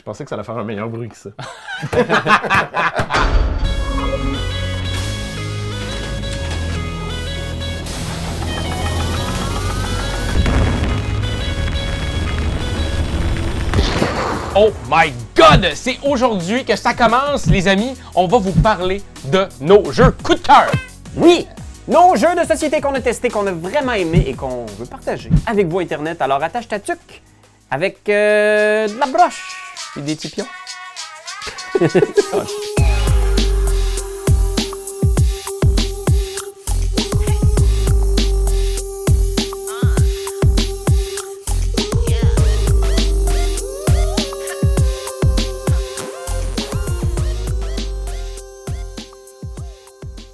pensais que ça allait faire un meilleur bruit que ça. Oh my God! C'est aujourd'hui que ça commence, les amis. On va vous parler de nos jeux coup de cœur. Oui! Nos jeux de société qu'on a testés, qu'on a vraiment aimés et qu'on veut partager avec vous, Internet. Alors attache ta tuque avec de la broche et des petits pions.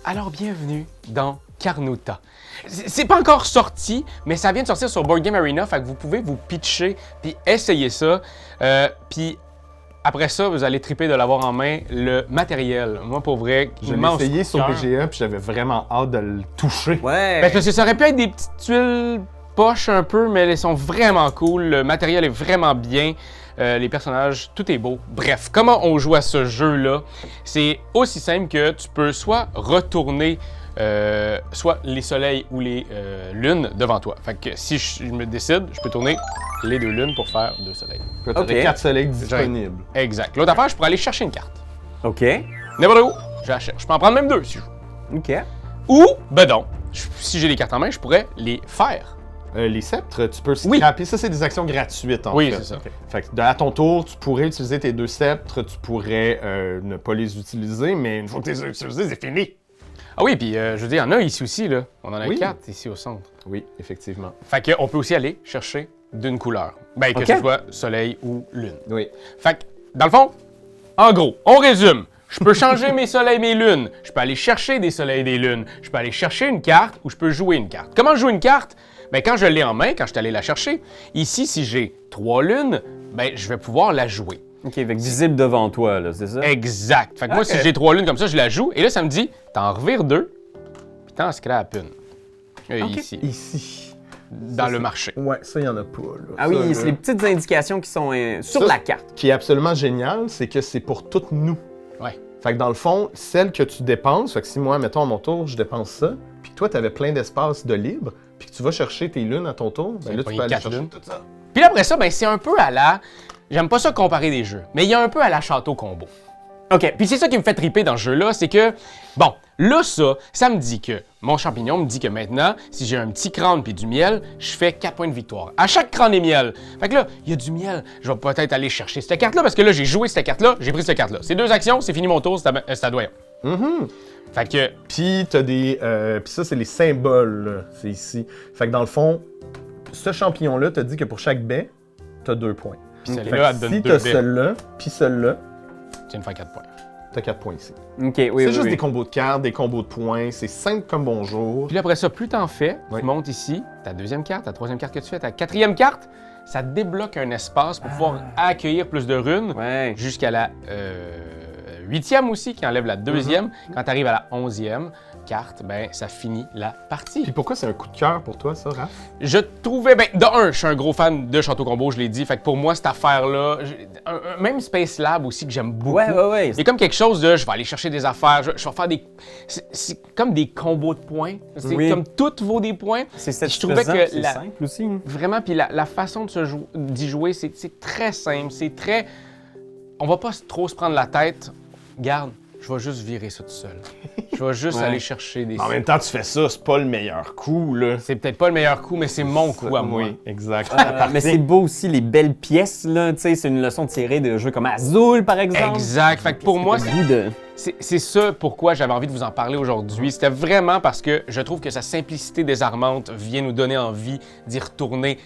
Alors, bienvenue dans Carnota. C'est pas encore sorti, mais ça vient de sortir sur Board Game Arena, fait que vous pouvez vous pitcher puis essayer ça. Puis après ça, vous allez triper de l'avoir en main, le matériel. Moi, pour vrai, Je l'ai essayé sur BGA puis j'avais vraiment hâte de le toucher. Ouais! Ben, parce que ça aurait pu être des petites tuiles poches un peu, mais elles sont vraiment cool. Le matériel est vraiment bien. Les personnages, tout est beau. Bref, comment on joue à ce jeu-là? C'est aussi simple que tu peux soit retourner soit les soleils ou les lunes devant toi. Fait que si je me décide, je peux tourner les deux lunes pour faire deux soleils. Tu as 4 soleils disponibles. Exact. L'autre affaire, je pourrais aller chercher une carte. OK. N'importe où, je la cherche. Je peux en prendre même deux si je veux. OK. Ou, ben non, si j'ai les cartes en main, je pourrais les faire. Les sceptres, tu peux scraper. Ça, c'est des actions gratuites, en fait. Oui, c'est ça. Fait que à ton tour, tu pourrais utiliser tes deux sceptres, tu pourrais ne pas les utiliser, mais une fois que tu les as utilisés, c'est fini. Ah oui, puis je veux dire, il y en a ici aussi, là. On en a Oui. 4 ici au centre. Oui, effectivement. Fait qu'on peut aussi aller chercher d'une couleur. Ben, que OK. ce soit soleil ou lune. Oui. Fait que, dans le fond, en gros, on résume. Je peux changer mes soleils, mes lunes. Je peux aller chercher des soleils et des lunes. Je peux aller chercher une carte ou je peux jouer une carte. Comment jouer une carte? Ben, quand je l'ai en main, quand je suis allé la chercher, ici, si j'ai 3 lunes, ben, je vais pouvoir la jouer. OK, fait que visible devant toi, là, c'est ça? Exact. Fait que moi, si j'ai 3 lunes comme ça, je la joue. Et là, ça me dit, t'en revires 2, puis t'en scrapes une. OK. Ici, Ici. dans le marché. Ouais, ça, il n'y en a pas. Là. Ah Ça, oui, là, c'est les petites indications qui sont sur Ça, la carte. qui est absolument génial, c'est que c'est pour toutes nous. Ouais. Fait que dans le fond, celle que tu dépenses, fait que si moi, mettons à mon tour, je dépense ça, puis que toi, tu avais plein d'espace de libre, puis que tu vas chercher tes lunes à ton tour, ben là, tu pas peux aller 4 chercher lunes. tout ça. Puis là, après ça, ben, c'est un peu à la... J'aime pas ça comparer des jeux, mais il y a un peu à la Château Combo. OK. Puis c'est ça qui me fait triper dans ce jeu-là, c'est que, bon, là, ça me dit que, mon champignon me dit que maintenant, si j'ai un petit crâne puis du miel, je fais 4 points de victoire. À chaque crâne et miel. Fait que là, il y a du miel, je vais peut-être aller chercher cette carte-là, parce que là, j'ai joué cette carte-là, j'ai pris cette carte-là. C'est 2 actions, c'est fini mon tour, c'est à doyen. Fait que, Puis t'as des... puis ça, c'est les symboles, là. C'est ici. Fait que dans le fond, ce champignon-là te dit que pour chaque baie, t'as 2 points. puis Fait celle-là, elle que te donne si 2 t'as baies. celle-là, puis celle-là, Tu viens de faire 4 points. t'as 4 points ici. OK, oui, C'est oui, juste oui. des combos de cartes, des combos de points, c'est simple comme bonjour. Puis là, après ça, plus t'en fais, Ouais. tu montes ici, ta deuxième carte, ta troisième carte que tu fais, ta quatrième carte, ça débloque un espace pour pouvoir accueillir plus de runes Ouais. jusqu'à la 8e aussi, qui enlève la deuxième. Quand tu arrives à la 11e carte, ben ça finit la partie. Puis pourquoi c'est un coup de cœur pour toi, ça, Raph? Je trouvais, ben, de un, je suis un gros fan de Château Combo, je l'ai dit, fait que pour moi, cette affaire-là, même Space Lab aussi, que j'aime beaucoup. Ouais. Il y a comme quelque chose de, je vais aller chercher des affaires, je vais faire des... C'est comme des combos de points. C'est Oui. comme tout vaut des points. C'est Je trouvais que c'est simple aussi. Hein. Vraiment, puis la façon d'y jouer, c'est très simple, c'est très... On va pas trop se prendre la tête. Garde, je vais juste virer ça tout seul. Je vais juste Ouais. aller chercher des... En même temps, tu fais ça, c'est pas le meilleur coup, là. C'est peut-être pas le meilleur coup, mais c'est mon coup à moi. Oui, exact. Mais c'est beau aussi, les belles pièces, là. Tu sais, c'est une leçon tirée de jeux comme Azul, par exemple. Exact. Fait que pour moi, Le goût de... c'est ça pourquoi j'avais envie de vous en parler aujourd'hui. C'était vraiment parce que je trouve que sa simplicité désarmante vient nous donner envie d'y retourner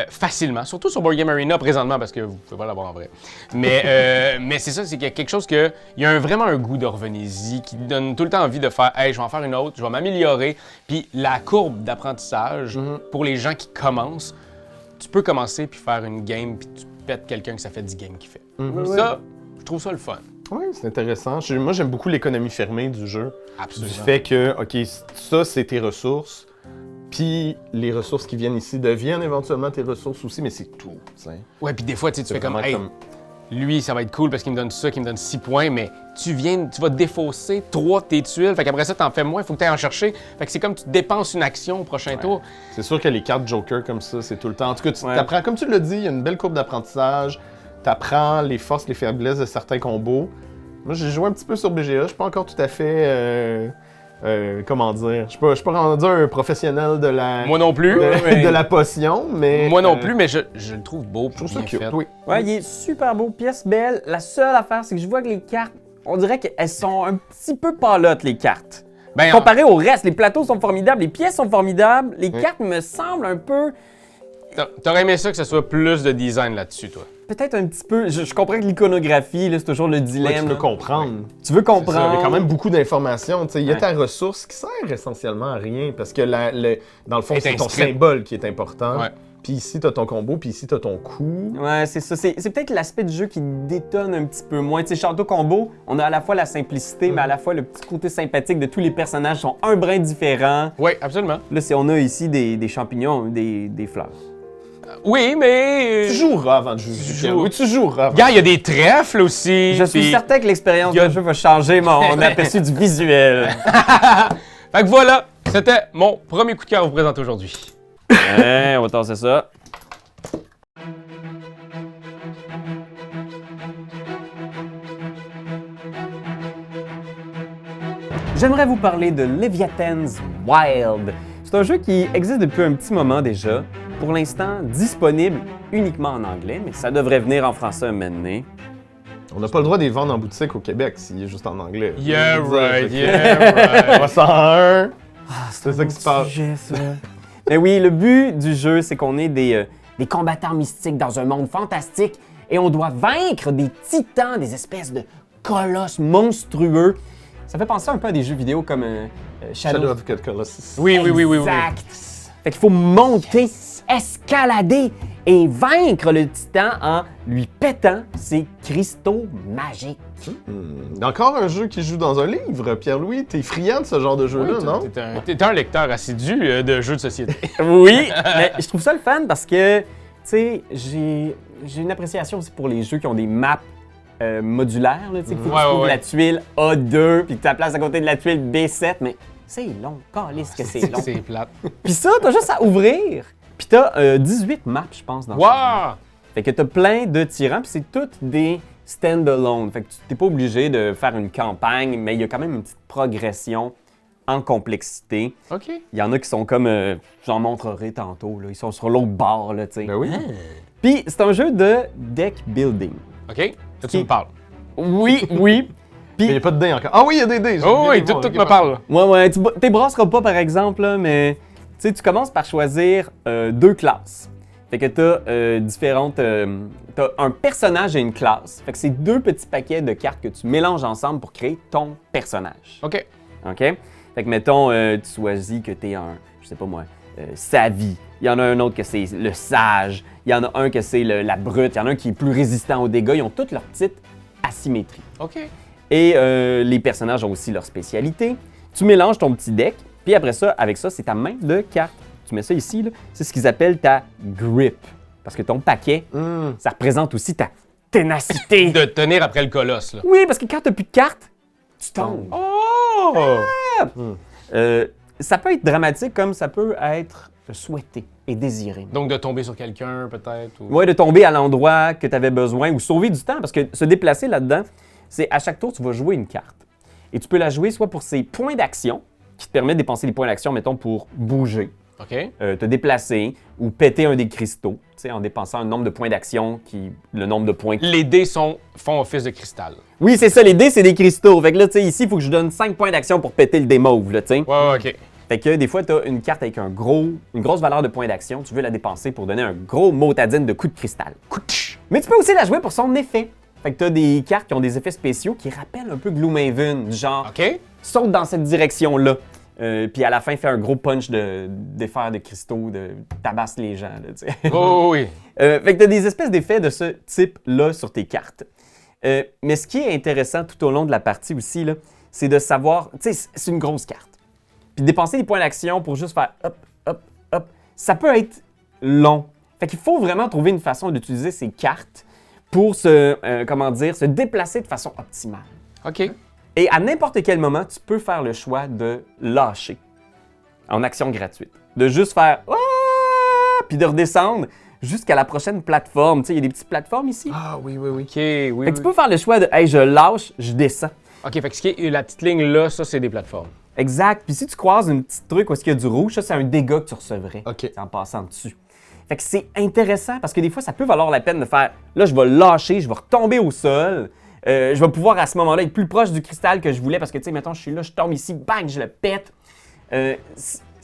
facilement. Surtout sur Board Game Arena présentement parce que vous pouvez pas l'avoir en vrai. Mais c'est ça, c'est qu'il y a quelque chose que... Il y a vraiment un goût de revenez-y qui donne tout le temps envie de faire « Hey, je vais en faire une autre, je vais m'améliorer. » Puis la courbe d'apprentissage, pour les gens qui commencent, tu peux commencer puis faire une game puis tu pètes quelqu'un que ça fait 10 games qu'il fait. Ça, je trouve ça le fun. Oui, c'est intéressant. Moi, j'aime beaucoup l'économie fermée du jeu. Absolument. Du fait que, OK, ça, c'est tes ressources, puis les ressources qui viennent ici deviennent éventuellement tes ressources aussi, mais c'est tout, tu sais. Ouais, puis des fois, tu sais, tu C'est fais comme, vraiment hey, comme- lui, ça va être cool parce qu'il me donne ça, qu'il me donne 6 points, mais tu vas défausser 3 de tes tuiles. Fait qu'après ça, t'en fais moins, il faut que tu ailles en chercher. Fait que c'est comme tu dépenses une action au prochain tour. C'est sûr que les cartes Joker comme ça, c'est tout le temps. En tout cas, tu t'apprends, comme tu l'as dit, il y a une belle courbe d'apprentissage. Tu apprends les forces, les faiblesses de certains combos. Moi, j'ai joué un petit peu sur BGA. Je suis pas encore tout à fait. Comment dire? Je suis pas rendu un professionnel de la. Moi non plus. De la potion, mais. Moi non plus, mais je le trouve beau. Je trouve ça cute, fait. oui. Ouais, il est super beau, pièce belle. La seule affaire, c'est que je vois que les cartes, on dirait qu'elles sont un petit peu palottes, les cartes. Ben, Comparé au reste, les plateaux sont formidables, les pièces sont formidables, les cartes me semblent un peu. T'aurais aimé ça que ce soit plus de design là-dessus, toi? Peut-être un petit peu. Je comprends que l'iconographie, là, c'est toujours le dilemme. Ouais, tu veux là. comprendre. Tu veux C'est ça, comprendre. il y a quand même beaucoup d'informations. Il y a Ouais. ta ressource qui sert essentiellement à rien parce que dans le fond, Elle est c'est ton inscrite. symbole qui est important. Ouais. Puis ici, t'as ton combo, puis ici, t'as ton coup. Ouais, c'est ça. C'est peut-être l'aspect du jeu qui détonne un petit peu moins. Tu sais, Château Combo, on a à la fois la simplicité, mais à la fois le petit côté sympathique de tous les personnages sont un brin différent. Oui, absolument. Là, on a ici des champignons, des fleurs. Oui, mais. Tu joueras avant de juger. Oui, tu joueras. Gars, il y a des trèfles aussi. Je suis puis- certain que l'expérience y a- de jeu va changer mon aperçu du visuel. Fait que voilà, c'était mon premier coup de cœur à vous présenter aujourd'hui. Ouais, on va tasser ça. J'aimerais vous parler de Leviathan's Wild. C'est un jeu qui existe depuis un petit moment déjà. Pour l'instant, disponible uniquement en anglais, mais ça devrait venir en français un moment donné. On n'a pas le droit de les vendre en boutique au Québec s'il est juste en anglais. Yeah, Je veux dire, right, fait que- yeah, right. 301. C'est ça qui se passe. Sujet, ça. Mais oui, le but du jeu, c'est qu'on est des combattants mystiques dans un monde fantastique et on doit vaincre des titans, des espèces de colosses monstrueux. Ça fait penser un peu à des jeux vidéo comme Shadow of the Colossus. Oui. Exact. Fait qu'il faut monter, escalader et vaincre le titan en lui pétant ses cristaux magiques. Encore un jeu qui joue dans un livre, Pierre-Louis. T'es friand de ce genre de jeu-là, non? T'es un lecteur assidu de jeux de société. Oui, mais je trouve ça le fun parce que, tu sais, j'ai une appréciation aussi pour les jeux qui ont des maps modulaires, là, tu sais, qu'il faut que tu trouves la tuile A2 puis que tu la places à côté de la tuile B7, mais c'est long, calisse que c'est long. C'est plate. Puis ça, t'as juste à ouvrir, puis t'as 18 maps, je pense, dans ce jeu. Wow! Fait que t'as plein de tyrans, puis c'est toutes des stand-alone. Fait que tu t'es pas obligé de faire une campagne, mais il y a quand même une petite progression en complexité. OK. Il y en a qui sont comme, j'en montrerai tantôt, là. Ils sont sur l'autre bord, là, tu sais. Ben oui. Puis c'est un jeu de deck building. OK? Ça, tu me parles. Oui, oui. Mais il n'y a pas de dés encore. Ah oui, il y a des dés. Oh oui, tout me parle. Ouais, t'es brasseras pas, par exemple, là, mais tu sais, tu commences par choisir 2 classes. Fait que t'as différentes... t'as un personnage et une classe. Fait que c'est 2 petits paquets de cartes que tu mélanges ensemble pour créer ton personnage. OK. OK? Fait que, mettons, tu choisis que t'es un, je sais pas moi, Savi. Il y en a un autre que c'est le sage. Il y en a un que c'est la brute. Il y en a un qui est plus résistant aux dégâts. Ils ont toutes leurs petites asymétries. OK. Et les personnages ont aussi leur spécialité. Tu mélanges ton petit deck, puis après ça, avec ça, c'est ta main de cartes. Tu mets ça ici, là, c'est ce qu'ils appellent ta grip. Parce que ton paquet, ça représente aussi ta ténacité. De tenir après le colosse, là. Oui, parce que quand t'as plus de cartes, tu tombes. Oh! Ça peut être dramatique comme ça peut être souhaité et désiré. Donc de tomber sur quelqu'un, peut-être? Ou... Ouais, de tomber à l'endroit que tu avais besoin ou sauver du temps, parce que se déplacer là-dedans, c'est à chaque tour, tu vas jouer une carte. Et tu peux la jouer soit pour ses points d'action, qui te permettent de dépenser des points d'action, mettons, pour bouger, OK. te déplacer ou péter un des cristaux, tu sais, en dépensant un nombre de points d'action le nombre de points. Les dés font office de cristal. Oui, c'est ça, les dés, c'est des cristaux. Fait que là, tu sais, ici, il faut que je donne 5 points d'action pour péter le dé mauve, là, tu sais. Ouais, OK. Fait que des fois, tu as une carte avec une grosse valeur de points d'action, tu veux la dépenser pour donner un gros motadine de coup de cristal. Mais tu peux aussi la jouer pour son effet. Fait que tu as des cartes qui ont des effets spéciaux qui rappellent un peu Gloomhaven, du genre OK. saute dans cette direction-là. Puis à la fin, fait un gros punch d'effets de cristaux, de tabasse les gens. Là, tu sais. Oh, oui. Fait que tu as des espèces d'effets de ce type-là sur tes cartes. Mais ce qui est intéressant tout au long de la partie aussi, là, c'est de savoir, tu sais, c'est une grosse carte. Puis dépenser des points d'action pour juste faire hop, hop, hop, ça peut être long. Fait qu'il faut vraiment trouver une façon d'utiliser ces cartes pour se déplacer de façon optimale. OK. Et à n'importe quel moment, tu peux faire le choix de lâcher en action gratuite. De juste faire « puis de redescendre jusqu'à la prochaine plateforme. Tu sais, il y a des petites plateformes ici. Ah oui, oui, oui. OK, oui. Fait que tu peux faire le choix de « Hey, je lâche, je descends ». OK, fait que ce qui est la petite ligne là, ça, c'est des plateformes. Exact. Puis si tu croises une petite truc où il y a du rouge, ça, c'est un dégât que tu recevrais OK. en passant dessus. Fait que c'est intéressant parce que des fois, ça peut valoir la peine de faire « Là, je vais lâcher, je vais retomber au sol. Je vais pouvoir à ce moment-là être plus proche du cristal que je voulais parce que, tu sais, mettons, je suis là, je tombe ici, bang, je le pète. »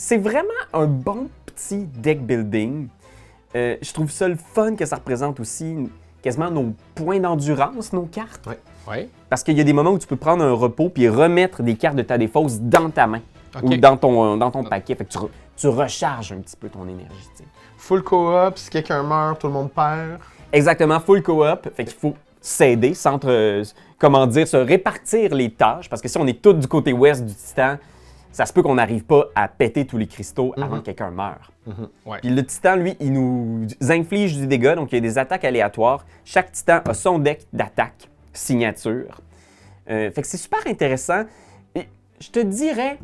C'est vraiment un bon petit deck building. Je trouve ça le fun que ça représente aussi quasiment nos points d'endurance, nos cartes. Ouais. Oui. Parce qu'il y a des moments où tu peux prendre un repos puis remettre des cartes de ta défausse dans ta main OK. ou dans ton paquet. Fait que tu recharges un petit peu ton énergie. Tu sais. Full co-op, si quelqu'un meurt, tout le monde perd. Exactement, full co-op. Fait qu'il faut s'aider, se répartir les tâches. Parce que si on est tous du côté ouest du Titan, ça se peut qu'on n'arrive pas à péter tous les cristaux avant que quelqu'un meure. Ouais. Puis le Titan, lui, il nous inflige du dégât, donc il y a des attaques aléatoires. Chaque Titan a son deck d'attaque signature. Fait que c'est super intéressant. Et je te dirais,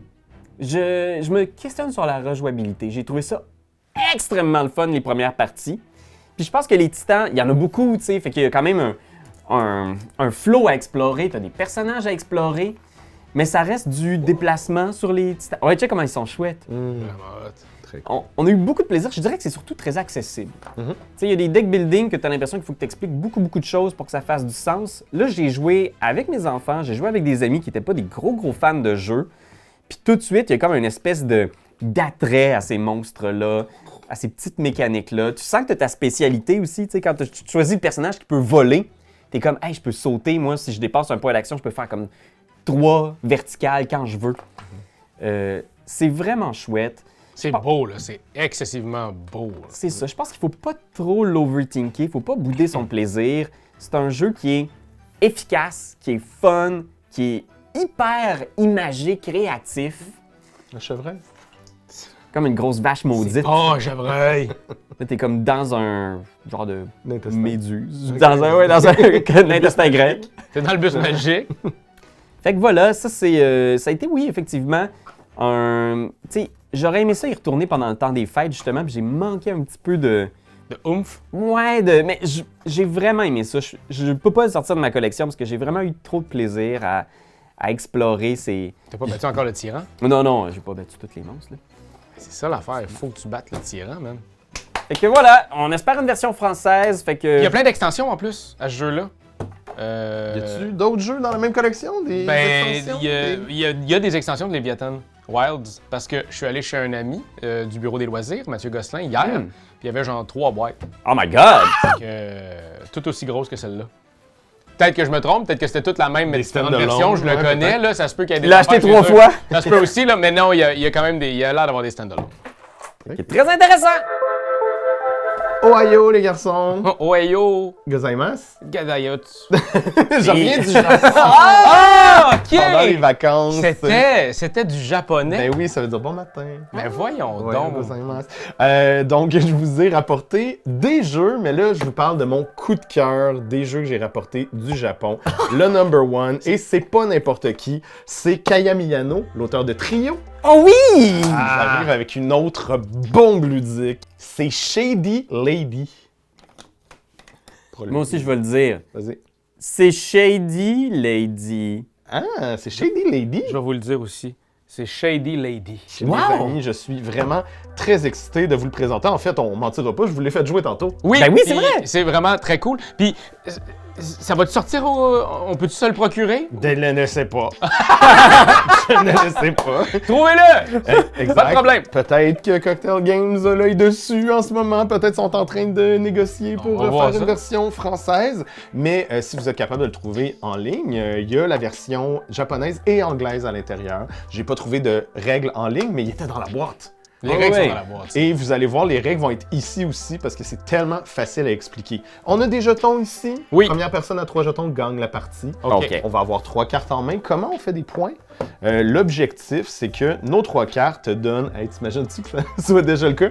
je me questionne sur la rejouabilité. J'ai trouvé ça extrêmement le fun les premières parties. Puis je pense que les Titans, il y en a beaucoup, tu sais, fait qu'il y a quand même un flow à explorer, tu as des personnages à explorer, mais ça reste du déplacement sur les Titans. Ouais, tu sais comment ils sont chouettes. Vraiment hot. Très cool. On a eu beaucoup de plaisir. Je dirais que c'est surtout très accessible. Tu sais, il y a des deck building que tu as l'impression qu'il faut que tu expliques beaucoup de choses pour que ça fasse du sens. Là, j'ai joué avec mes enfants, j'ai joué avec des amis qui n'étaient pas des gros fans de jeu. Puis tout de suite, il y a comme une espèce d'attrait à ces monstres-là, à ces petites mécaniques-là. Tu sens que tu as ta spécialité aussi. Tu sais, quand tu choisis le personnage qui peut voler, tu es comme, hey, je peux sauter. Moi, si je dépasse un point d'action, je peux faire comme 3 verticales quand je veux. C'est vraiment chouette. C'est beau, là. C'est excessivement beau. Là. C'est ça. Je pense qu'il faut pas trop l'overthinker. Il faut pas bouder son plaisir. C'est un jeu qui est efficace, qui est fun, qui est hyper imagé, créatif. Le chevreuil. Comme une grosse vache maudite. Oh, j'aimerais! Là, t'es comme dans un genre de L'intestin. méduse. Dans un intestin grec. T'es dans le bus magique. Fait que voilà, ça a été, oui, effectivement, tu sais, j'aurais aimé ça y retourner pendant le temps des fêtes, justement, puis j'ai manqué un petit peu de... De oomph. Ouais, mais j'ai vraiment aimé ça. Je peux pas le sortir de ma collection parce que j'ai vraiment eu trop de plaisir à explorer ces... T'as pas battu encore le tyran? Non, j'ai pas battu tous les monstres, là. C'est ça l'affaire. Il faut que tu battes le tyran, man. Fait que voilà, on espère une version française, fait que... Il y a plein d'extensions en plus à ce jeu-là. Y a-tu d'autres jeux dans la même collection? Des extensions? Il y a des extensions de Léviathan Wilds parce que je suis allé chez un ami du bureau des loisirs, Mathieu Gosselin, hier, puis il y avait genre 3 boîtes. Oh my God! Tout aussi grosses que celle-là. Peut-être que je me trompe, peut-être que c'était toute la même, mais Des différentes stand-alone, versions, je le ouais, connais, peut-être. là, ça se peut qu'il y ait des... Il l'a acheté affaires 3 chez eux. fois! Ça se peut aussi, là, mais non, il y a quand même il y a l'air d'avoir des stand-alone. C'est très intéressant! Ohio, les garçons! Ohio, Gozaimasu! Gadayot. Je reviens du Japon Ah, OK! pendant les vacances. C'était du japonais. Ben oui, ça veut dire bon matin. Mais voyons Ouais, donc. gozaimasu. Donc, je vous ai rapporté des jeux, mais là, je vous parle de mon coup de cœur des jeux que j'ai rapportés du Japon. Le number one, et c'est pas n'importe qui, c'est Kaya Miyano, l'auteur de Trio. Oh oui! J'arrive avec une autre bombe ludique. C'est Shady Lady. Moi aussi, je vais le dire. Vas-y. C'est Shady Lady. Ah, c'est Shady Lady. Je vais vous le dire aussi. C'est Shady Lady. Mes amis, je suis vraiment très excité de vous le présenter. En fait, on mentira pas, je vous l'ai fait jouer tantôt. Oui, Ben oui, c'est puis vrai. C'est vraiment très cool. Puis, ça va te sortir on peut-tu se le procurer? Je ne le sais pas. Je ne le sais pas. Trouvez-le! Exact. Pas de problème. Peut-être que Cocktail Games a l'œil dessus en ce moment. Peut-être sont en train de négocier pour va voir faire une ça. version française. Mais si vous êtes capable de le trouver en ligne, il y a la version japonaise et anglaise à l'intérieur. J'ai pas trouvé de règles en ligne, mais il était dans la boîte. Les règles ouais. sont dans la boîte. Et vous allez voir, les règles vont être ici aussi parce que c'est tellement facile à expliquer. On a des jetons ici. Oui. Première personne à 3 jetons gagne la partie. OK. On va avoir 3 cartes en main. Comment on fait des points? L'objectif, c'est que nos 3 cartes donnent... Hey, t'imagines-tu que ça soit déjà le cas?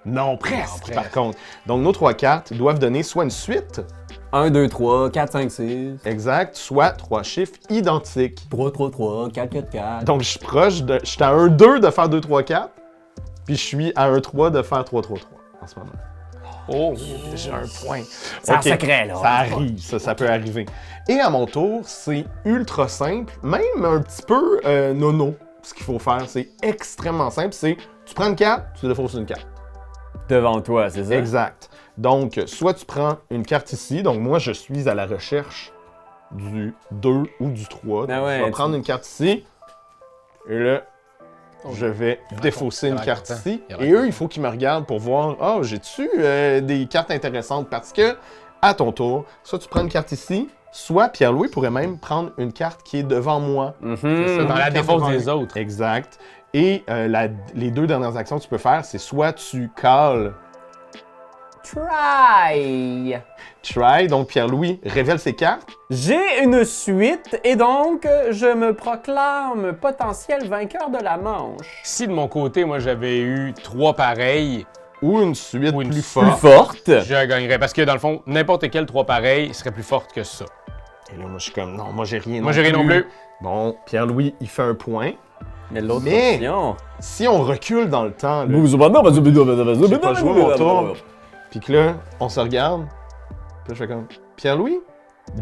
Non, presque, presque. par contre. Donc, nos 3 cartes doivent donner soit une suite 1, 2, 3, 4, 5, 6. Exact, soit 3 chiffres identiques. 3, 3, 3, 4, 4, 4. Donc, je suis proche de. Je suis à un 2 de faire 2, 3, 4. Puis je suis à un 3 de faire 3, 3, 3 en ce moment. Oh! J'ai un point. C'est un Ok, secret, là. Ça arrive, ça peut arriver. Et à mon tour, c'est ultra simple, même un petit peu nono. Ce qu'il faut faire, c'est extrêmement simple. C'est tu prends une carte, tu défausses une carte. Devant toi, c'est ça? Exact. Donc, soit tu prends une carte ici. Donc, moi, je suis à la recherche du 2 ou du 3. Donc, Ah ouais, je vais prendre une carte ici. Et là, je vais défausser il une a carte content. ici. Il a Et eux, il faut qu'ils me regardent pour voir, oh, j'ai-tu des cartes intéressantes? Parce que, à ton tour, soit tu prends une carte ici, soit Pierre-Louis pourrait même prendre une carte qui est devant moi. C'est dans la défausse des autres. Exact. Et les deux dernières actions que tu peux faire, c'est soit tu cales Try, donc Pierre-Louis révèle ses cartes. J'ai une suite et donc je me proclame potentiel vainqueur de la manche. Si de mon côté, moi, j'avais eu 3 pareils, Ou une suite Ou une plus suite forte. Forte. je gagnerais. Parce que dans le fond, n'importe quel 3 pareils serait plus forte que ça. Et là, moi, je suis comme, non, moi, j'ai rien. Moi, j'ai rien non plus. Bon, Pierre-Louis, il fait un point. Mais l'autre Mais- option. Si on recule dans le temps, là, J'ai j'ai pas joué mon tour, puis que là, on se regarde, puis là, je fais comme, Pierre-Louis,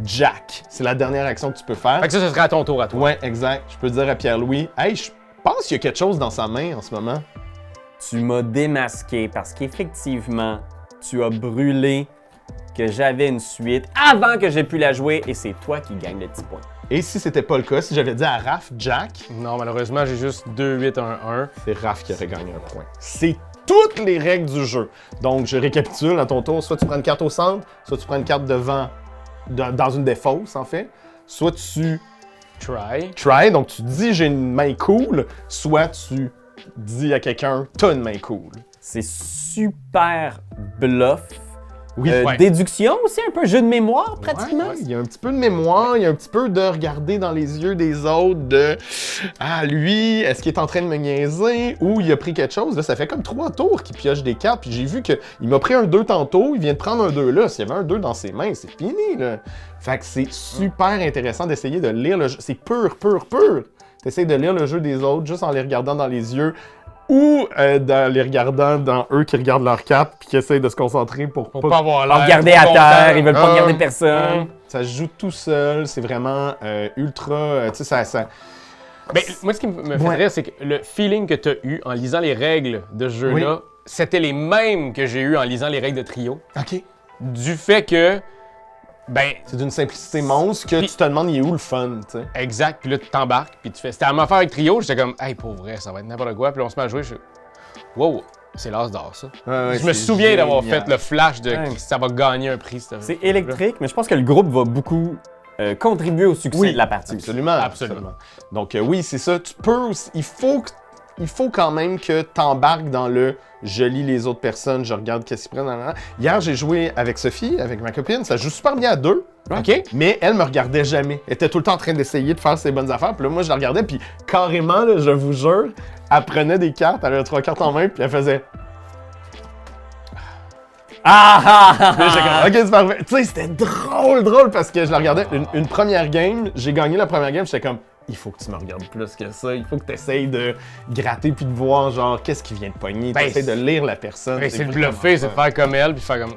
Jack. C'est la dernière action que tu peux faire. Fait que ça, ce serait à ton tour à toi. Ouais, exact. Je peux dire à Pierre-Louis, hey, je pense qu'il y a quelque chose dans sa main en ce moment. Tu m'as démasqué parce qu'effectivement, tu as brûlé que j'avais une suite avant que j'ai pu la jouer et c'est toi qui gagne le petit point. Et si c'était pas le cas, si j'avais dit à Raph, Jack, Non, malheureusement, j'ai juste 2, 8, 1, 1. c'est Raph qui aurait gagné un point. C'est toutes les règles du jeu. Donc, je récapitule à ton tour. Soit tu prends une carte au centre, soit tu prends une carte devant, dans une des fosses, en fait. Soit tu try, donc tu dis j'ai une main cool, soit tu dis à quelqu'un t'as une main cool. C'est super bluff. Oui, ouais. Déduction aussi, un peu jeu de mémoire pratiquement. Ouais, il y a un petit peu de mémoire, il y a un petit peu de regarder dans les yeux des autres, de ah, lui, est-ce qu'il est en train de me niaiser ou il a pris quelque chose? Là, ça fait comme 3 tours qu'il pioche des cartes, puis j'ai vu qu'il m'a pris un 2 tantôt, il vient de prendre un 2 là. S'il y avait un 2 dans ses mains, c'est fini, là. Fait que c'est super intéressant d'essayer de lire le jeu. C'est pur. T'essayes de lire le jeu des autres juste en les regardant dans les yeux ou dans les regardant dans eux qui regardent leurs cartes puis qui essayent de se concentrer pour pas avoir En l'air. regarder à trop terre, content. ils veulent pas Ah. regarder personne. Ça se joue tout seul, c'est vraiment ultra. Tu sais, ça. Ben, moi, ce qui me fait Ouais. rire, c'est que le feeling que tu as eu en lisant les règles de ce jeu-là, c'était les mêmes que j'ai eu en lisant les règles de trio. OK. Du fait que, ben, C'est d'une simplicité monstre que Puis- tu te demandes, il est où le fun, tu sais. exact, puis là, tu t'embarques, puis tu fais. C'était à ma affaire avec trio, j'étais comme, hey, pour vrai, ça va être n'importe quoi, puis là, on se met à jouer, je suis, wow, c'est l'as d'or, ça. Je me souviens d'avoir fait le flash de Ouais. que ça va gagner un prix. C'est électrique, mais je pense que le groupe va beaucoup contribuer au succès Oui, de la partie. Absolument. Donc, oui, c'est ça. Tu peux aussi. Il faut quand même que tu embarques dans le je lis les autres personnes, je regarde qu'est-ce qu'ils prennent. Nan. Hier, j'ai joué avec Sophie, avec ma copine. Ça joue super bien à 2. OK? Mais elle me regardait jamais. Elle était tout le temps en train d'essayer de faire ses bonnes affaires. Puis là, moi, je la regardais. Puis carrément, là, je vous jure, elle prenait des cartes. Elle avait 3 cartes en main. Puis elle faisait. Ah! Là, j'étais comme, ok, c'est parfait. Tu sais, c'était drôle parce que je la regardais. Une première game, j'ai gagné la première game. J'étais comme, il faut que tu me regardes plus que ça. Il faut que tu essayes de gratter puis de voir, genre, qu'est-ce qui vient de pogner. Ben, Tu essaies de lire la personne. Ben, c'est de bluffer, c'est de faire comme elle, puis faire comme.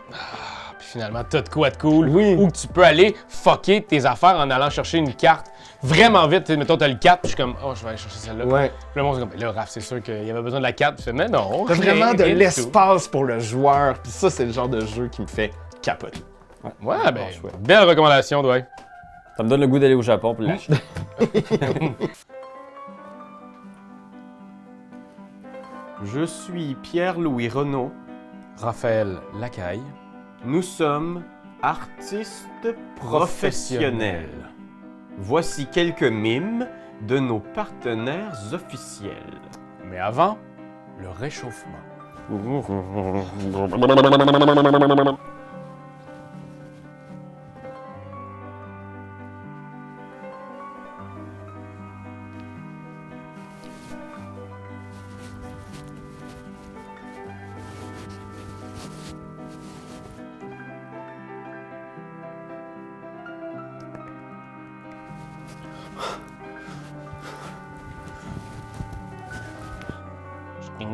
Puis finalement, t'as de quoi de cool. Oui. Ou que tu peux aller fucker tes affaires en allant chercher une carte vraiment vite. T'sais, mettons, t'as le 4, puis je suis comme, oh, je vais aller chercher celle-là. Ouais. Puis le monde, c'est comme, là, Raph, c'est sûr qu'il y avait besoin de la carte. Puis tu fais, mais non. T'as rien, vraiment de rien du l'espace pour le joueur. Puis ça, c'est le genre de jeu qui me fait capoter. tout. Ouais, ben, chouette. belle recommandation, Dwight. Ça me donne le goût d'aller au Japon pour l'acheter. Je suis Pierre-Louis Renaud. Raphaël Lacaille. Nous sommes artistes professionnels. Voici quelques mimes de nos partenaires officiels. Mais avant, le réchauffement.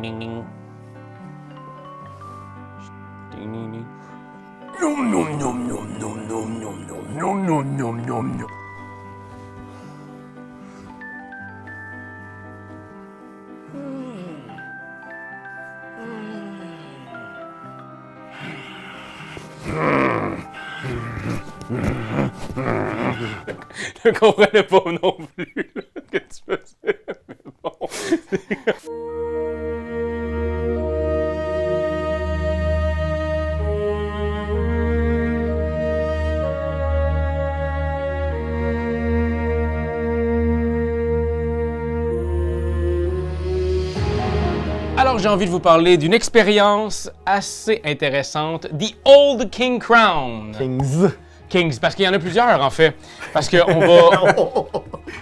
Ding, ding, ding. Ding, ding, ding. Je comprenais pas non plus là, ce que tu faisais, mais bon. Alors, j'ai envie de vous parler d'une expérience assez intéressante, The Old King Crown. Kings, parce qu'il y en a plusieurs en fait. Parce qu'on va.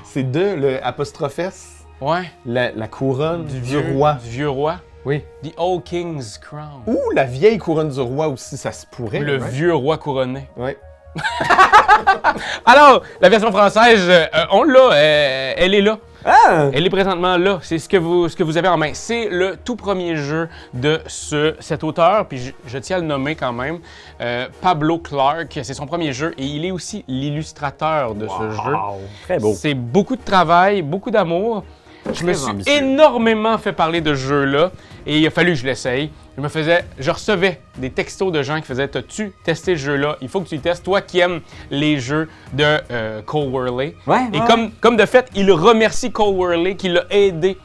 C'est le apostrophe S, Ouais. la couronne du roi. Du vieux roi. Oui. The Old King's Crown. Ou la vieille couronne du roi aussi, ça se pourrait. Le right? vieux roi couronné. Oui. Alors, la version française, on l'a, elle est là. Ah! Elle est présentement là. C'est ce que vous avez en main. C'est le tout premier jeu de cet auteur, puis je tiens à le nommer quand même, Pablo Clark. C'est son premier jeu et il est aussi l'illustrateur de ce jeu. Très beau. C'est beaucoup de travail, beaucoup d'amour. Je me suis ambitieux. énormément fait parler de ce jeu-là et il a fallu que je l'essaye. Je recevais des textos de gens qui faisaient « T'as-tu testé ce jeu-là? Il faut que tu le testes. Toi qui aimes les jeux de Cole Wehrle. » Et comme de fait, il remercie Cole Wehrle qui l'a aidé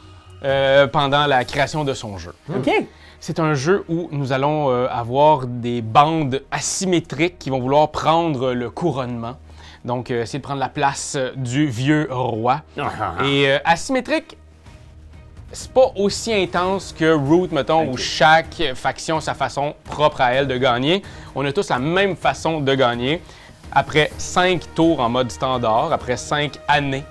pendant la création de son jeu. OK. C'est un jeu où nous allons avoir des bandes asymétriques qui vont vouloir prendre le couronnement. Donc, essayer de prendre la place du vieux roi. Et asymétrique, c'est pas aussi intense que Root, mettons, où chaque faction a sa façon propre à elle de gagner. On a tous la même façon de gagner. Après 5 tours en mode standard, après 5 années,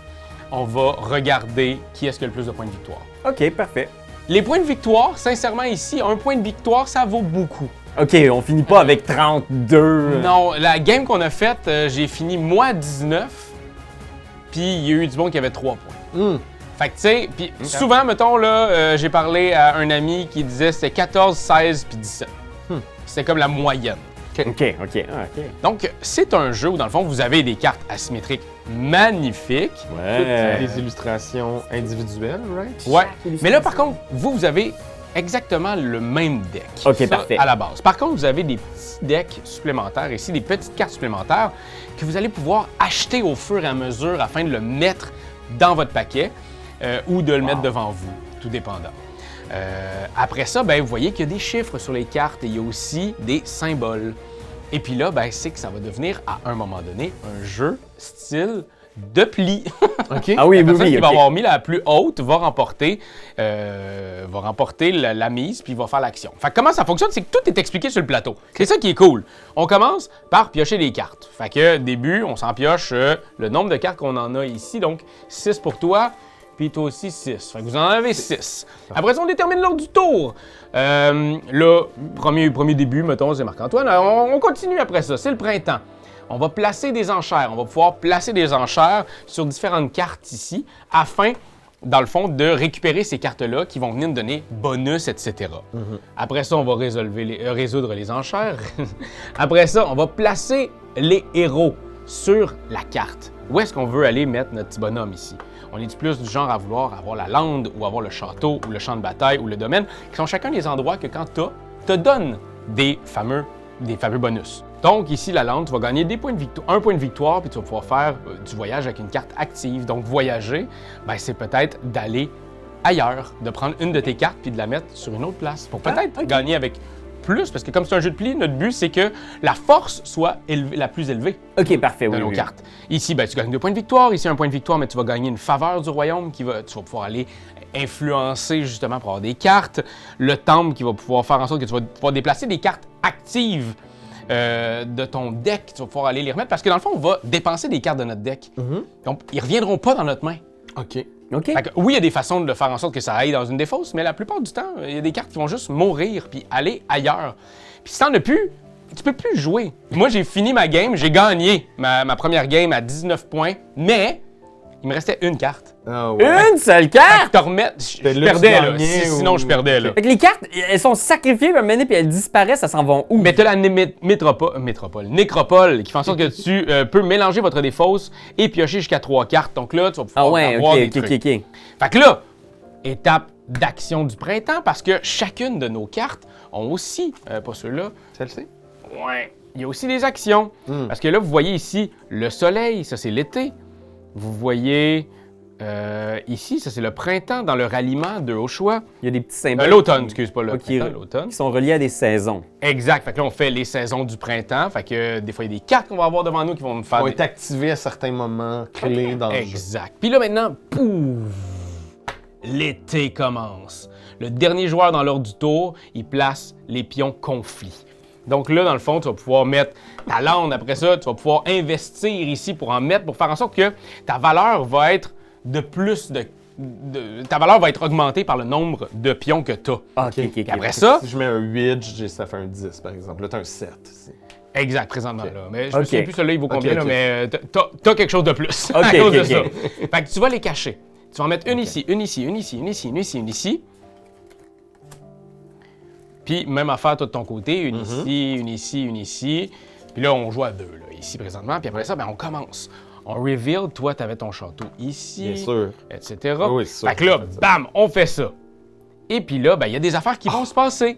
on va regarder qui est-ce qui a le plus de points de victoire. OK, parfait. Les points de victoire, sincèrement, ici, un point de victoire, ça vaut beaucoup. OK, on finit pas avec 32. Non, la game qu'on a faite, j'ai fini moi 19, puis il y a eu du bon qui avait 3 points. Fait que tu sais, puis souvent, mettons, là, j'ai parlé à un ami qui disait c'était 14, 16 puis 17. C'était comme la moyenne. OK. Donc, c'est un jeu où, dans le fond, vous avez des cartes asymétriques magnifiques. Ouais. Des illustrations individuelles, right? Ouais. Mais là, par contre, vous avez exactement le même deck. OK, Ça, parfait. à la base. Par contre, vous avez des petits decks supplémentaires, ici, des petites cartes supplémentaires que vous allez pouvoir acheter au fur et à mesure afin de le mettre dans votre paquet ou de le mettre devant vous, tout dépendant. Après ça, ben, vous voyez qu'il y a des chiffres sur les cartes et il y a aussi des symboles. Et puis là, ben, c'est que ça va devenir, à un moment donné, un jeu style de pli. OK. Ah oui, La personne qui va OK. avoir mis la plus haute va remporter la mise puis va faire l'action. Fait que comment ça fonctionne, c'est que tout est expliqué sur le plateau. C'est ça qui est cool. On commence par piocher des cartes. Fait que début, on s'en pioche le nombre de cartes qu'on en a ici. Donc 6 pour toi, puis toi aussi 6. Fait que vous en avez 6. Après ça, on détermine l'ordre du tour. Là, premier début, mettons, c'est Marc-Antoine. On continue après ça. C'est le printemps. On va placer des enchères. On va pouvoir placer des enchères sur différentes cartes ici afin, dans le fond, de récupérer ces cartes-là qui vont venir nous donner bonus, etc. Après ça, on va résoudre les enchères. Après ça, on va placer les héros sur la carte. Où est-ce qu'on veut aller mettre notre petit bonhomme ici? On est plus du genre à vouloir avoir la lande ou avoir le château ou le champ de bataille ou le domaine, qui sont chacun des endroits que quand te donne des fameux bonus. Donc ici, la lande, tu vas gagner un point de victoire, puis tu vas pouvoir faire du voyage avec une carte active. Donc voyager, ben, c'est peut-être d'aller ailleurs, de prendre une de tes cartes puis de la mettre sur une autre place pour peut-être gagner avec plus, parce que comme c'est un jeu de pli, notre but c'est que la force soit la plus élevée OK, parfait, de oui. nos oui. cartes. Ici, ben, tu gagnes 2 points de victoire. Ici, 1 point de victoire, mais tu vas gagner une faveur du royaume tu vas pouvoir aller influencer justement pour avoir des cartes. Le temple qui va pouvoir faire en sorte que tu vas pouvoir déplacer des cartes actives de ton deck. Tu vas pouvoir aller les remettre parce que dans le fond, on va dépenser des cartes de notre deck. Donc, ils ne reviendront pas dans notre main. OK. OK. Fait que, oui, il y a des façons de faire en sorte que ça aille dans une défausse, mais la plupart du temps, il y a des cartes qui vont juste mourir puis aller ailleurs. Puis si t'en as plus, tu peux plus jouer. Moi, j'ai fini ma game, j'ai gagné ma première game à 19 points, mais il Il me restait une carte. Ah ouais. Une seule Fait carte! que te remettre, je là, tu perdais là. gagnais Sinon, je perdais là. Fait que les cartes, elles sont sacrifiées, puis à un moment donné, puis elles disparaissent, elles s'en vont où? Mais t'as la nécropole, qui fait en sorte que tu peux mélanger votre défausse et piocher jusqu'à 3 cartes. Donc là, tu vas pouvoir Ah ouais, avoir des ok. trucs. Fait que là, étape d'action du printemps, parce que chacune de nos cartes ont aussi, pas ceux-là, Celle-ci? ouais, il y a aussi des actions. Parce que là, vous voyez ici le soleil, ça c'est l'été. Vous voyez ici, ça c'est le printemps dans le ralliement de au choix. Il y a des petits symboles. L'automne, excuse pas, le Ok. printemps, l'automne. Qui sont reliés à des saisons. Exact. Fait que là, on fait les saisons du printemps. Fait que des fois, il y a des cartes qu'on va avoir devant nous qui vont nous faire Vont des... être activés à certains moments clés dans le jeu. Exact. Puis là, maintenant, pouf! L'été commence. Le dernier joueur dans l'ordre du tour, il place les pions conflits. Donc là, dans le fond, tu vas pouvoir mettre ta lande. Après ça, tu vas pouvoir investir ici pour en mettre, pour faire en sorte que ta valeur va être de plus de... ta valeur va être augmentée par le nombre de pions que tu as. Ah, ok. Puis après ça... Si je mets un 8, ça fait un 10, par exemple. Là, t'as un 7 ici. Exact, présentement, Ok. là. Mais je me souviens plus, celui-là, il vaut combien, Ok, là, ok. mais t'as quelque chose de plus à Ok, cause de ok, ça. ok. Fait que tu vas les cacher. Tu vas en mettre une ici, une ici, une ici, une ici, une ici, une ici. Puis, même affaire, toi, de ton côté, une ici, une ici, une ici. Puis là, on joue à 2, là, ici, présentement. Puis après ça, ben, on commence. On reveal, toi, t'avais ton château ici, Bien sûr. etc. Oui, c'est sûr Fait que là, que ça fait ça. bam, on fait ça. Et puis là, ben, il y a des affaires qui vont se passer.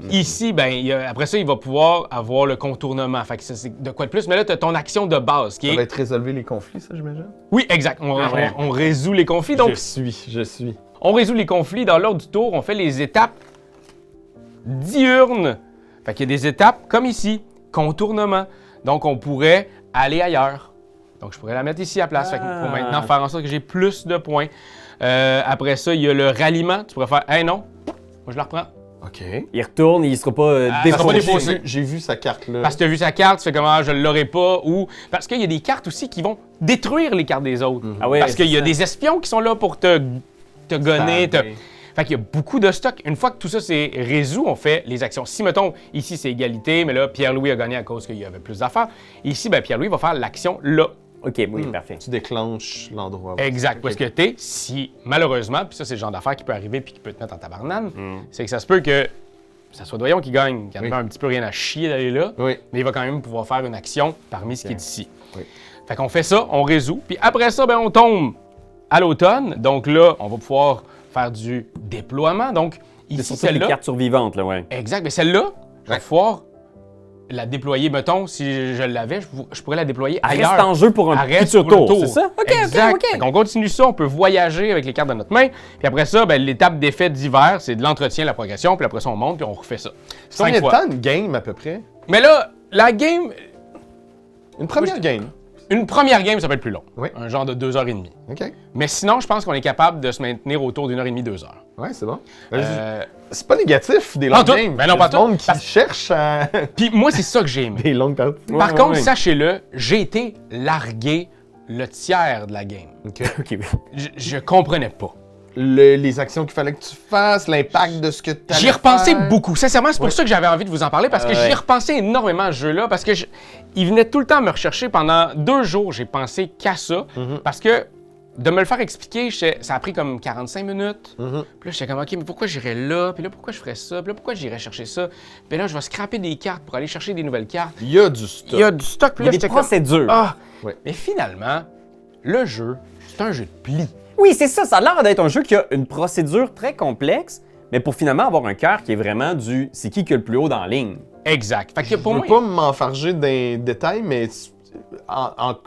Ici, ben, après ça, il va pouvoir avoir le contournement. Fait que ça, c'est de quoi de plus. Mais là, tu as ton action de base qui Ça est... va être résolver les conflits, ça, j'imagine? Oui, exact. ouais. On résout les conflits. Donc, Je suis. on résout les conflits dans l'ordre du tour. On fait les étapes diurnes. Fait qu'il y a des étapes comme ici, contournement. Donc, on pourrait aller ailleurs. Donc, je pourrais la mettre ici à place. Fait qu'il faut maintenant faire en sorte que j'ai plus de points. Après ça, il y a le ralliement. Tu pourrais faire, hey non, moi je la reprends. OK. Il retourne, il sera pas ça sera pas défaussé. défaussé. J'ai vu sa carte-là. Parce que tu as vu sa carte, tu fais comment, je l'aurai pas, ou... Parce qu'il y a des cartes aussi qui vont détruire les cartes des autres. Ah ouais, Parce qu'il y a c'est ça. des espions qui sont là pour te gonner. Stabber. Fait qu'il y a beaucoup de stock. Une fois que tout ça c'est résolu, on fait les actions. Si, mettons, ici c'est égalité, mais là, Pierre-Louis a gagné à cause qu'il y avait plus d'affaires. Ici, ben, Pierre-Louis va faire l'action là. Ok, oui, parfait. Tu déclenches l'endroit. Exact. Ok. Parce que t'es, si malheureusement, puis ça c'est le genre d'affaire qui peut arriver puis qui peut te mettre en tabarnane, c'est que ça se peut que ça soit Doyon qui gagne, qui en a un petit peu rien à chier d'aller là, Oui. mais il va quand même pouvoir faire une action parmi ce qui est ici. Oui. Fait qu'on fait ça, on résout, puis après ça, ben, on tombe à l'automne. Donc là, on va pouvoir faire du déploiement. Donc C'est ici, surtout les celle-là, cartes survivantes, là, ouais. exact, mais celle-là, je vais Ouais. pouvoir la déployer, mettons, si je l'avais, je pourrais la déployer Elle ailleurs. reste en jeu pour un Arrête futur pour le tour, c'est ça? Ok, Exact. ok, Fait ok. qu'on continue ça, on peut voyager avec les cartes de notre main. Puis après ça, ben, l'étape d'effet d'hiver, c'est de l'entretien, la progression. Puis après ça, on monte, puis on refait ça. Combien 5 de fois. temps une game, à peu près? Mais là, la game, Une première game. une première game, ça peut être plus long. Oui. Un genre de 2h30. OK. Mais sinon, je pense qu'on est capable de se maintenir autour d'1h30, 2 heures. Ouais, c'est bon. Euh, C'est pas négatif, des Pas longues tout. games. Ben non, Il y a pas du tout. monde qui cherche à... Puis moi, c'est ça que j'ai aimé. des longues parties. Par ouais, contre, ouais. sachez-le, j'ai été largué le tiers de la game. OK. Ok, Je comprenais pas. Les actions qu'il fallait que tu fasses, l'impact de ce que tu as. J'y ai repensé beaucoup. Sincèrement, c'est pour ça que j'avais envie de vous en parler, parce que Ouais. j'y ai repensé énormément à ce jeu-là, parce que il venait tout le temps me rechercher. Pendant 2 jours, j'ai pensé qu'à ça, parce que de me le faire expliquer, ça a pris comme 45 minutes. Puis là, j'étais comme, OK, mais pourquoi j'irais là? Puis là, pourquoi je ferais ça? Puis là, pourquoi j'irais chercher ça? Puis là, je vais scraper des cartes pour aller chercher des nouvelles cartes. Il y a du stock. Il y a du stock. Puis Il y là, a des j'étais comme, procédures. ah! Ouais. Mais finalement, le jeu, c'est un jeu de pli. Oui, c'est ça. Ça a l'air d'être un jeu qui a une procédure très complexe, mais pour finalement avoir un cœur qui est vraiment du c'est qui a le plus haut dans la ligne. Exact. Fait que pour Je moi, veux pas m'enfarger des détails, mais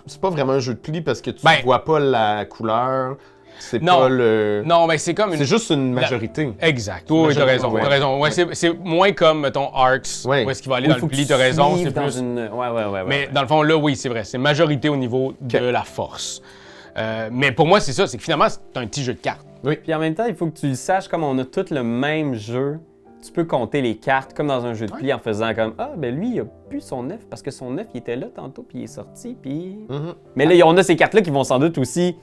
c'est pas vraiment un jeu de pli parce que tu Ben, vois pas la couleur. C'est non. pas le. non, mais c'est comme une... C'est juste une majorité. Exact. Oui, t'as raison. Ouais. T'as raison. Ouais, c'est moins comme, mettons, Arcs, Ouais. où est-ce qu'il va aller Oui, dans faut le que pli, tu t'as raison. suives C'est dans plus. une... Ouais. Mais dans le fond, là, oui, c'est vrai. C'est majorité au niveau de la force. Mais pour moi, c'est ça. C'est que finalement, c'est un petit jeu de cartes. Puis en même temps, il faut que tu le saches, comme on a tous le même jeu, tu peux compter les cartes comme dans un jeu de pli en faisant comme ah, ben lui, il a plus son 9 parce que son 9, il était là tantôt, puis il est sorti, puis. Mhm. Mais là, on a ces cartes-là qui vont sans doute aussi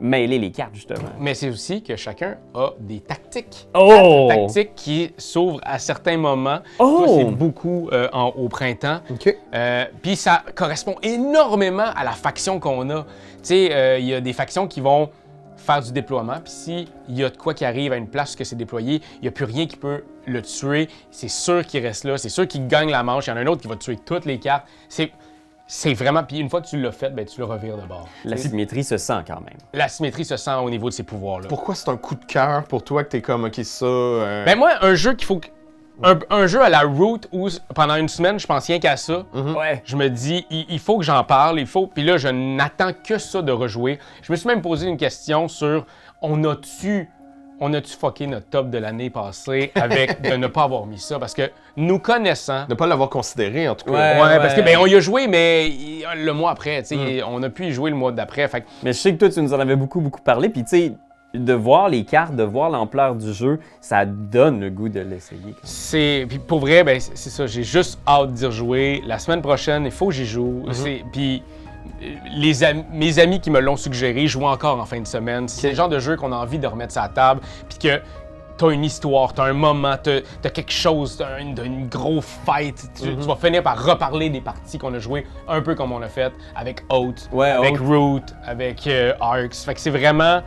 mêler les cartes, justement. Mais c'est aussi que chacun a des tactiques. Oh! Tactiques qui s'ouvrent à certains moments. Oh! Toi, c'est beaucoup au printemps. OK. Puis ça correspond énormément à la faction qu'on a. Tu sais, il y a des factions qui vont faire du déploiement, puis s'il y a de quoi qui arrive à une place que c'est déployé, il n'y a plus rien qui peut le tuer. C'est sûr qu'il reste là, c'est sûr qu'il gagne la manche. Il y en a un autre qui va tuer toutes les cartes. C'est vraiment... Puis une fois que tu l'as fait, ben, tu le revires de bord. La symétrie se sent quand même. La symétrie se sent au niveau de ses pouvoirs-là. Pourquoi c'est un coup de cœur pour toi que t'es comme, OK, ça... Ben moi, un jeu qu'il faut... Un jeu à la Root où pendant une semaine, je pense rien qu'à ça. Ouais. Je me dis, il faut que j'en parle, il faut. Puis là, je n'attends que ça de rejouer. Je me suis même posé une question sur on a-tu fucké notre top de l'année passée avec de ne pas avoir mis ça? Parce que nous connaissant. Ne pas l'avoir considéré, en tout cas. Ouais, parce que ben on y a joué, mais le mois après, tu sais, on a pu y jouer le mois d'après. Fait que Mais je sais que toi, tu nous en avais beaucoup parlé, puis tu sais, de voir les cartes, de voir l'ampleur du jeu, ça donne le goût de l'essayer. Puis pour vrai, ben c'est ça, j'ai juste hâte d'y rejouer. La semaine prochaine, il faut que j'y joue. Puis mes amis qui me l'ont suggéré jouent encore en fin de semaine. C'est le genre de jeu qu'on a envie de remettre sur la table, puis que t'as une histoire, t'as un moment, t'as quelque chose, t'as une grosse fight. Tu vas finir par reparler des parties qu'on a jouées, un peu comme on a fait avec Oath, avec Root, avec Arcs. Fait que c'est vraiment...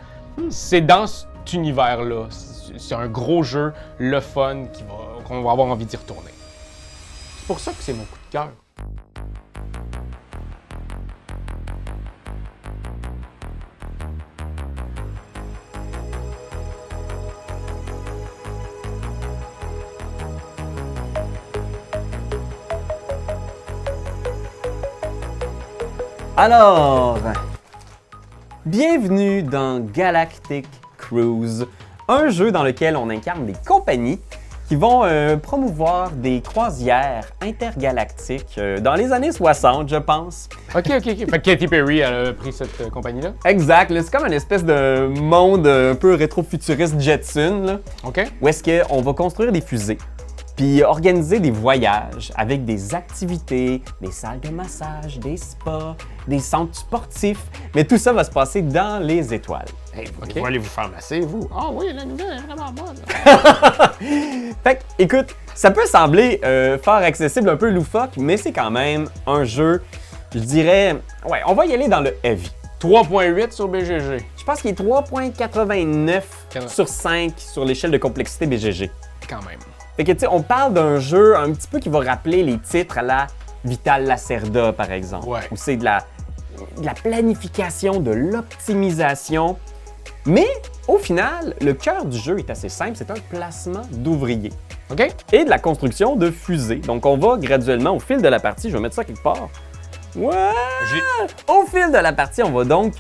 C'est dans cet univers-là. C'est un gros jeu, le fun, qu'on va avoir envie d'y retourner. C'est pour ça que c'est mon coup de cœur. Alors, bienvenue dans Galactic Cruise, un jeu dans lequel on incarne des compagnies qui vont promouvoir des croisières intergalactiques dans les années 60, je pense. OK. Fait que Katy Perry, elle a pris cette compagnie-là? Exact, là, c'est comme une espèce de monde un peu rétro-futuriste Jetson, là, OK. où est-ce qu'on va construire des fusées, puis organiser des voyages avec des activités, des salles de massage, des spas, des centres sportifs, mais tout ça va se passer dans les étoiles. Hey, vous allez vous faire masser, vous. Ah oui, la nouvelle est vraiment bonne. Fait que, écoute, ça peut sembler fort accessible, un peu loufoque, mais c'est quand même un jeu, je dirais, ouais, on va y aller dans le heavy. 3.8 sur BGG. Je pense qu'il est 3.89 sur 5 sur l'échelle de complexité BGG. Quand même. Fait que, tu sais, on parle d'un jeu un petit peu qui va rappeler les titres à la Vital Lacerda, par exemple. Ouais. Où c'est de la planification, de l'optimisation. Mais, au final, le cœur du jeu est assez simple. C'est un placement d'ouvriers. OK? Et de la construction de fusées. Donc, on va graduellement, au fil de la partie, je vais mettre ça quelque part. Ouais! Au fil de la partie, on va donc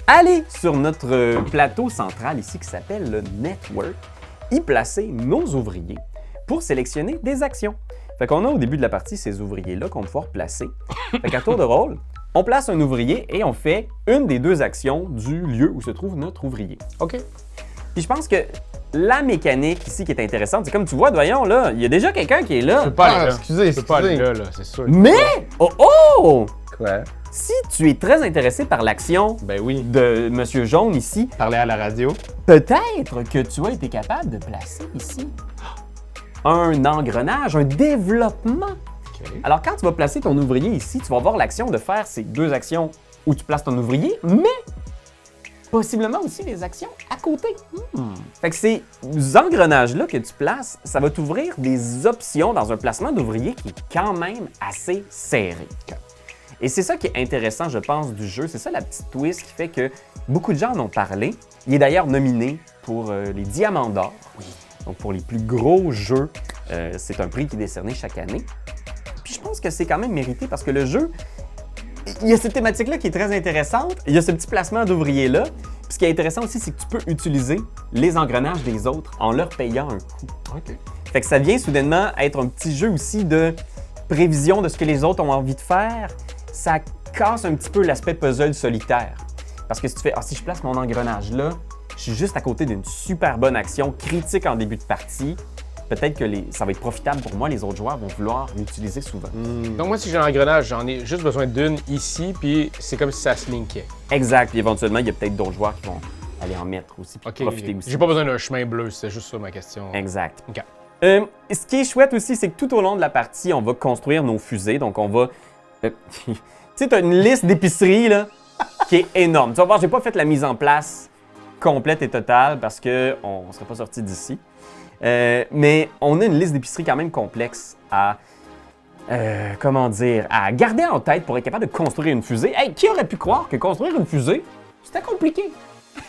aller sur notre plateau central ici qui s'appelle le Network, y placer nos ouvriers pour sélectionner des actions. Fait qu'on a au début de la partie ces ouvriers-là qu'on va pouvoir placer. Fait qu'à tour de rôle, on place un ouvrier et on fait une des deux actions du lieu où se trouve notre ouvrier. OK. Puis je pense que la mécanique ici qui est intéressante, c'est comme tu vois, voyons là, il y a déjà quelqu'un qui est là. Je peux pas aller là. Excusez. Je peux pas aller là, c'est sûr. Mais, oh! Quoi? Si tu es très intéressé par l'action Ben oui. de Monsieur Jaune ici, Parler à la radio. peut-être que tu as été capable de placer ici un engrenage, un développement. OK. Alors, quand tu vas placer ton ouvrier ici, tu vas avoir l'action de faire ces deux actions où tu places ton ouvrier, mais possiblement aussi des actions à côté. Fait que ces engrenages-là que tu places, ça va t'ouvrir des options dans un placement d'ouvrier qui est quand même assez serré. Et c'est ça qui est intéressant, je pense, du jeu. C'est ça la petite twist qui fait que beaucoup de gens en ont parlé. Il est d'ailleurs nominé pour les Diamants d'or. Donc, pour les plus gros jeux, c'est un prix qui est décerné chaque année. Puis je pense que c'est quand même mérité parce que le jeu, il y a cette thématique-là qui est très intéressante. Il y a ce petit placement d'ouvriers-là. Puis ce qui est intéressant aussi, c'est que tu peux utiliser les engrenages des autres en leur payant un coût. OK. Fait que ça vient soudainement être un petit jeu aussi de prévision de ce que les autres ont envie de faire. Ça casse un petit peu l'aspect puzzle solitaire. Parce que si tu fais, si je place mon engrenage là, je suis juste à côté d'une super bonne action critique en début de partie, peut-être que ça va être profitable pour moi, les autres joueurs vont vouloir l'utiliser souvent. Donc moi, si j'ai un engrenage, j'en ai juste besoin d'une ici, puis c'est comme si ça se linkait. Exact. Puis éventuellement, il y a peut-être d'autres joueurs qui vont aller en mettre aussi, puis profiter aussi. J'ai pas besoin d'un chemin bleu, c'est juste ça ma question. Exact. OK. Ce qui est chouette aussi, c'est que tout au long de la partie, on va construire nos fusées. Donc, on va... tu sais, tu as une liste d'épiceries là, qui est énorme. Tu vas voir, j'ai pas fait la mise en place complète et totale parce qu'on ne serait pas sorti d'ici. Mais on a une liste d'épiceries quand même complexe à... à garder en tête pour être capable de construire une fusée. Hey, qui aurait pu croire que construire une fusée, c'était compliqué?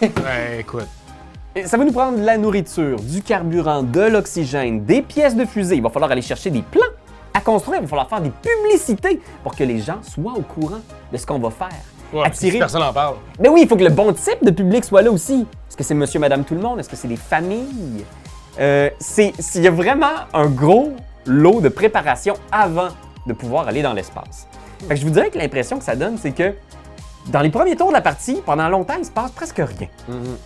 Ouais, écoute. Et ça va nous prendre de la nourriture, du carburant, de l'oxygène, des pièces de fusée. Il va falloir aller chercher des plans à construire. Il va falloir faire des publicités pour que les gens soient au courant de ce qu'on va faire. Ouais, si personne n'en parle. Mais oui, il faut que le bon type de public soit là aussi. Est-ce que c'est monsieur, madame, tout le monde? Est-ce que c'est des familles? Il y a vraiment un gros lot de préparation avant de pouvoir aller dans l'espace. Fait que je vous dirais que l'impression que ça donne, c'est que dans les premiers tours de la partie, pendant longtemps, il se passe presque rien.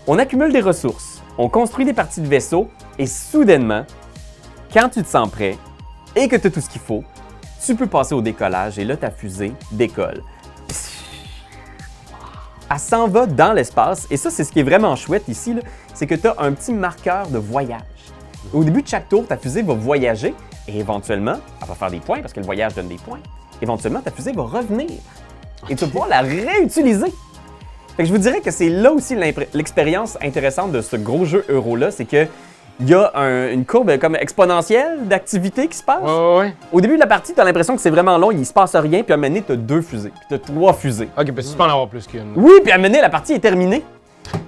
On accumule des ressources, on construit des parties de vaisseau et soudainement, quand tu te sens prêt et que tu as tout ce qu'il faut, tu peux passer au décollage et là, ta fusée décolle. Elle s'en va dans l'espace et ça, c'est ce qui est vraiment chouette ici, c'est que tu as un petit marqueur de voyage. Au début de chaque tour, ta fusée va voyager et éventuellement, elle va faire des points parce que le voyage donne des points. Éventuellement, ta fusée va revenir. Et tu vas pouvoir la réutiliser. Fait que je vous dirais que c'est là aussi l'expérience intéressante de ce gros jeu euro-là, c'est que il y a une courbe comme exponentielle d'activité qui se passe. Ouais. Au début de la partie, tu as l'impression que c'est vraiment long, il se passe rien, puis à un moment donné, tu as 2 fusées, puis tu as 3 fusées. OK, parce que tu peux en avoir plus qu'une. Oui, puis à un moment donné, la partie est terminée.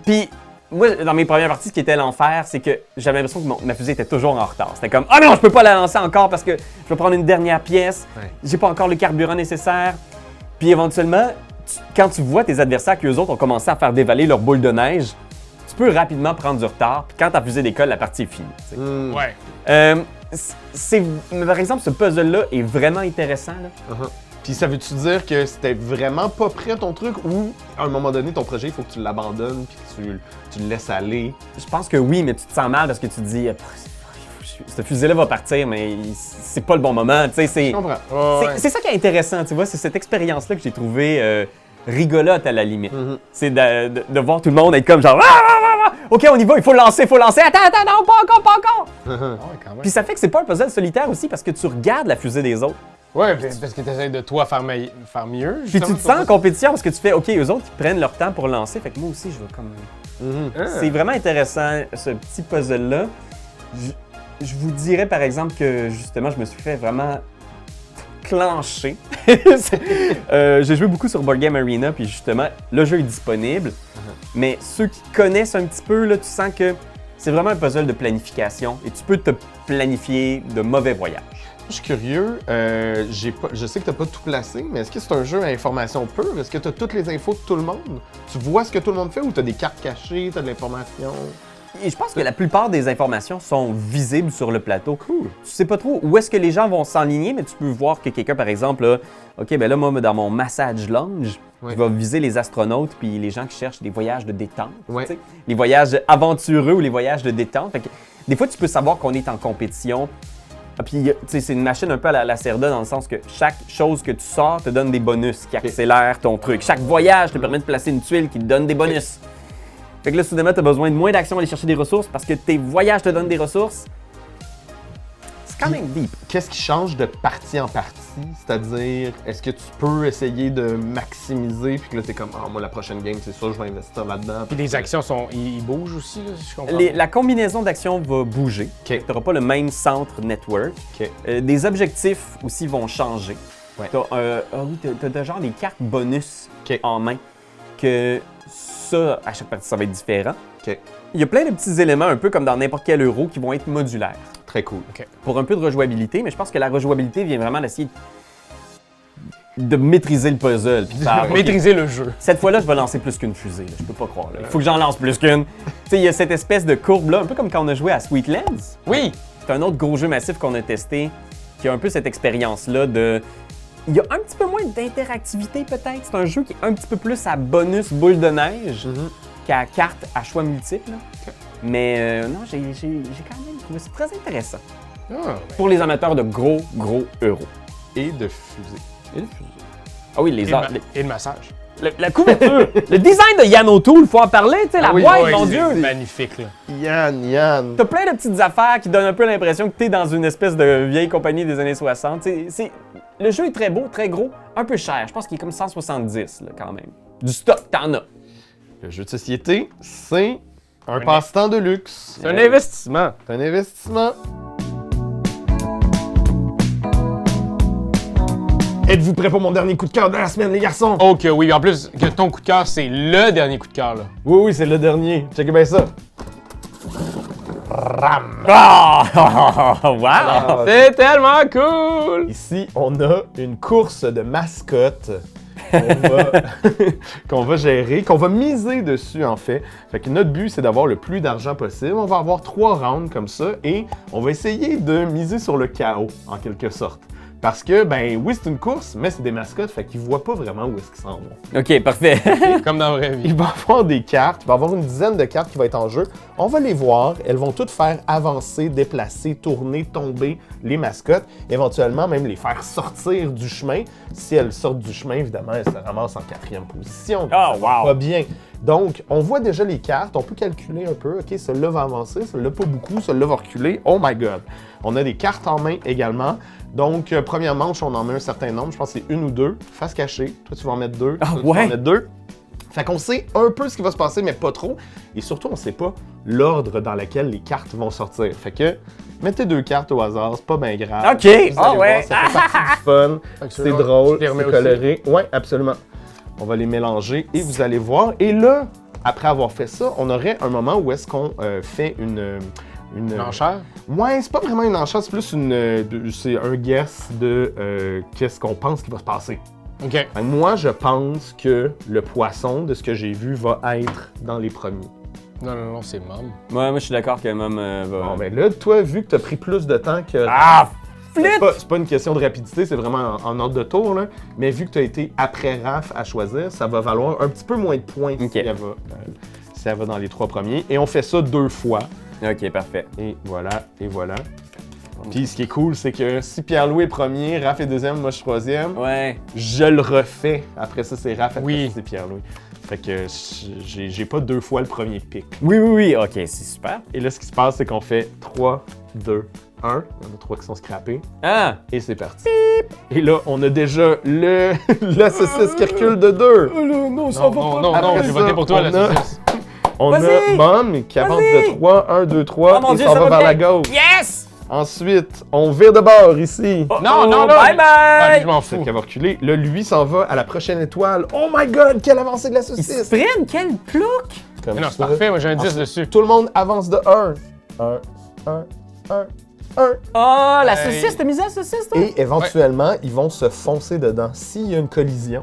Puis moi, dans mes premières parties, ce qui était l'enfer, c'est que j'avais l'impression que ma fusée était toujours en retard. C'était comme « Ah non, je peux pas la lancer encore parce que je vais prendre une dernière pièce, j'ai pas encore le carburant nécessaire. » Puis éventuellement, quand tu vois tes adversaires qu'eux autres ont commencé à faire dévaler leur boule de neige, tu peux rapidement prendre du retard. Puis quand ta fusée décolle, la partie est finie. Ouais. Par exemple, ce puzzle-là est vraiment intéressant. Là. Puis ça veut-tu dire que c'était vraiment pas prêt ton truc ou à un moment donné, ton projet, il faut que tu l'abandonnes puis que tu le laisses aller? Je pense que oui, mais tu te sens mal parce que tu te dis ce fusil-là va partir, mais c'est pas le bon moment. Je comprends. C'est ça qui est intéressant, tu vois, c'est cette expérience-là que j'ai trouvée rigolote à la limite. C'est de voir tout le monde être comme genre OK, on y va, il faut lancer. Attends, non, pas encore. Ouais, quand même. Puis ça fait que c'est pas un puzzle solitaire aussi parce que tu regardes la fusée des autres. Ouais, parce que tu essaies de toi faire mieux. Puis tu te sens en compétition parce que tu fais OK, eux autres, ils prennent leur temps pour lancer, fait que moi aussi, je vais comme. C'est vraiment intéressant, ce petit puzzle-là. Je vous dirais par exemple que justement, je me suis fait vraiment clencher. J'ai joué beaucoup sur Board Game Arena, puis justement, le jeu est disponible. Mais ceux qui connaissent un petit peu, là, tu sens que c'est vraiment un puzzle de planification et tu peux te planifier de mauvais voyages. Je suis curieux, je sais que tu n'as pas tout placé, mais est-ce que c'est un jeu à information pure? Est-ce que tu as toutes les infos de tout le monde? Tu vois ce que tout le monde fait ou tu as des cartes cachées, tu as de l'information? Et je pense que la plupart des informations sont visibles sur le plateau. Cool. Tu sais pas trop où est-ce que les gens vont s'enligner, mais tu peux voir que quelqu'un, par exemple, là, OK, ben là, moi, dans mon massage lounge, je vais viser les astronautes puis les gens qui cherchent des voyages de détente. Les voyages aventureux ou les voyages de détente. Fait que, des fois, tu peux savoir qu'on est en compétition. Puis, c'est une machine un peu à la Lacerda dans le sens que chaque chose que tu sors te donne des bonus qui accélèrent ton truc. Chaque voyage te permet de placer une tuile qui te donne des bonus. Fait que là, soudainement, tu as besoin de moins d'action à aller chercher des ressources parce que tes voyages te donnent des ressources. C'est quand même deep. Qu'est-ce qui change de partie en partie? C'est-à-dire, est-ce que tu peux essayer de maximiser puis que là, t'es comme, moi, la prochaine game, c'est sûr, je vais investir là-dedans. Puis les actions, ils bougent aussi, là, si je comprends. La combinaison d'actions va bouger. Tu n'auras pas le même centre network. Des objectifs aussi vont changer. Tu as genre des cartes bonus en main que ça, à chaque partie, ça va être différent. Il y a plein de petits éléments, un peu comme dans n'importe quel euro, qui vont être modulaires. Très cool. Pour un peu de rejouabilité, mais je pense que la rejouabilité vient vraiment d'essayer de maîtriser le puzzle. Maîtriser le jeu. Cette fois-là, je vais lancer plus qu'une fusée. Là. Je peux pas croire. Là. Il faut que j'en lance plus qu'une. Tu sais, il y a cette espèce de courbe-là, un peu comme quand on a joué à Sweetlands. Oui! C'est un autre gros jeu massif qu'on a testé, qui a un peu cette expérience-là de... Il y a un petit peu moins d'interactivité peut-être. C'est un jeu qui est un petit peu plus à bonus boule de neige qu'à carte à choix multiples. Mais non, j'ai quand même trouvé ça très intéressant. Ah, Pour les amateurs de gros euros. Et de fusée. Et le fusil. Ah oui, les arts. et le massage. La couverture. Le design de Yann O'Toole, faut en parler, tu sais, la oui, boîte, oui, mon c'est- Dieu. Magnifique, là. Yann. T'as plein de petites affaires qui donnent un peu l'impression que t'es dans une espèce de vieille compagnie des années 60. Le jeu est très beau, très gros, un peu cher. Je pense qu'il est comme 170 là, quand même. Du stock, t'en as. Le jeu de société, c'est un passe-temps de luxe. C'est un investissement. C'est un investissement. Êtes-vous prêts pour mon dernier coup de cœur de la semaine, les garçons? Oh que oui, en plus, que ton coup de cœur, c'est le dernier coup de cœur, là. Oui, c'est le dernier. Checkez bien ça. Ram! Wow! C'est tellement cool! Ici, on a une course de mascottes qu'on va, qu'on va gérer, qu'on va miser dessus, en fait. Fait que notre but, c'est d'avoir le plus d'argent possible. On va avoir 3 rounds comme ça et on va essayer de miser sur le chaos, en quelque sorte. Parce que, ben oui, c'est une course, mais c'est des mascottes, fait qu'ils voient pas vraiment où est-ce qu'ils s'en vont. OK, parfait. Comme dans la vraie vie. Il va y avoir des cartes, il va y avoir une dizaine de cartes qui vont être en jeu. On va les voir, elles vont toutes faire avancer, déplacer, tourner, tomber les mascottes, éventuellement même les faire sortir du chemin. Si elles sortent du chemin, évidemment, elles se ramassent en 4e position. Ah, Ça va wow. pas bien. Donc, on voit déjà les cartes, on peut calculer un peu, OK, celle-là va avancer, celle-là pas beaucoup, celle-là va reculer. Oh my God! On a des cartes en main également. Donc, première manche, on en met un certain nombre, je pense que c'est 1 ou 2, face cachée. Toi, tu vas en mettre 2, Ah, toi, tu vas ouais? en mettre 2. Fait qu'on sait un peu ce qui va se passer, mais pas trop. Et surtout, on sait pas l'ordre dans lequel les cartes vont sortir. Fait que, mettez 2 cartes au hasard, c'est pas bien grave. OK. Vous allez Ah, ouais. voir, ça fait partie du fun, Fait que c'est ceux-là, drôle, tu les remets c'est aussi. coloré. Ouais, absolument. On va les mélanger et vous allez voir. Et là, après avoir fait ça, on aurait un moment où est-ce qu'on fait une L'enchère? Ouais, c'est pas vraiment une enchère, c'est plus c'est un guess de qu'est-ce qu'on pense qui va se passer. OK. Fait que moi, je pense que le poisson, de ce que j'ai vu, va être dans les premiers. Non, c'est Mom. Moi, je suis d'accord que Mom va... Bon, ben là, toi, vu que t'as pris plus de temps que... Ah! C'est pas une question de rapidité, c'est vraiment en ordre de tour, là. Mais vu que tu as été après Raph à choisir, ça va valoir un petit peu moins de points Ok. si elle va dans les 3 premiers. Et on fait ça 2 fois. OK, parfait. Et voilà, et voilà. Puis ce qui est cool, c'est que si Pierre-Louis est premier, Raph est deuxième, moi je suis troisième, Ouais. je le refais. Après ça, c'est Raph, après Oui. ça, c'est Pierre-Louis. Fait que j'ai pas 2 fois le premier pic. Oui. OK, c'est super. Et là, ce qui se passe, c'est qu'on fait 3, 2, 1. Il y en a 3 qui sont scrappés. Ah! Et c'est parti. Et là, on a déjà la saucisse qui recule de 2. non, Non, j'ai voté pour toi, on la a- saucisse. On a Vas-y. Mom qui avance Vas-y. de 3, 1, 2, 3, Oh mon et Dieu, s'en ça va va vers la bien. gauche. Yes! Ensuite, on vire de bord ici. Non, Oh, là, bye Ah, bye! lui, je m'en C'est fous. qu'elle va reculer. Là, lui s'en va à la prochaine étoile. Oh my God, quelle avancée de la Il se saucisse! prenne, quel plouc! Comme Mais non, c'est ça. parfait, moi j'ai un 10 dessus. Tout le monde avance de 1. 1, 1, 1, 1. Oh, la Hey. saucisse, t'as mis la saucisse, toi? Et éventuellement, ils vont se foncer dedans. S'il y a une collision,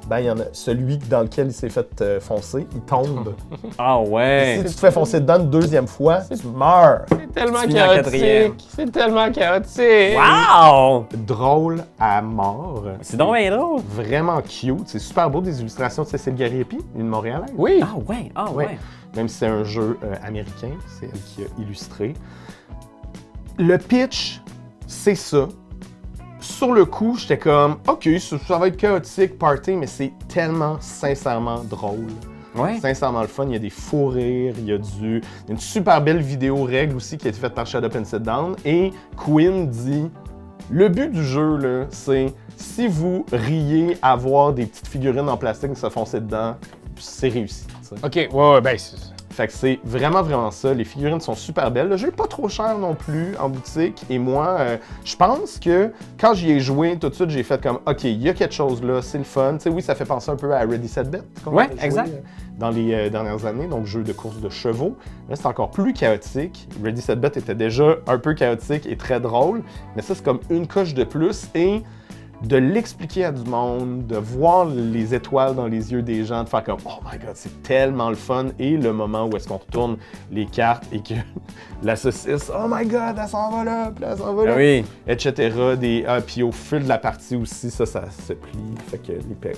ben il y en a celui dans lequel il s'est fait foncer, il tombe. Ah ouais! Si tu te fais foncer dedans une deuxième fois, tu meurs. C'est tellement Tu finis en quatrième. chaotique. C'est tellement chaotique. Wow! Drôle à mort. C'est donc bien drôle! Vraiment cute. C'est super beau, des illustrations de Cécile Gariepi, une Montréalaise. Oui. Ah ouais! Ouais. Même si c'est un jeu américain, c'est elle qui a illustré. Le pitch, c'est ça. Sur le coup, j'étais comme, OK, ça va être chaotique, party, mais c'est tellement sincèrement drôle. Ouais. Sincèrement le fun, il y a des fous rires, il y a une super belle vidéo règle aussi qui a été faite par Shut Up and Sit Down. Et Quinn dit, le but du jeu, là, c'est si vous riez à voir des petites figurines en plastique se foncer dedans, c'est réussi. Tu sais. OK, ouais, ben, Fait que c'est vraiment ça. Les figurines sont super belles. Le jeu est pas trop cher non plus en boutique. Et moi, je pense que quand j'y ai joué, tout de suite, j'ai fait comme, OK, il y a quelque chose là, c'est le fun. Tu sais, oui, ça fait penser un peu à Ready Set Bet. qu'on Ouais, a joué, exact. dans les dernières années, donc jeu de course de chevaux. Là, c'est encore plus chaotique. Ready Set Bet était déjà un peu chaotique et très drôle. Mais ça, c'est comme une coche de plus. Et de l'expliquer à du monde, de voir les étoiles dans les yeux des gens, de faire comme « Oh my God, c'est tellement le fun! » Et le moment où est-ce qu'on retourne les cartes et que la saucisse « Oh my God, elle s'en va là, puis elle s'en va là! » Oui. etc. Puis au fil de la partie aussi, ça se plie. Fait que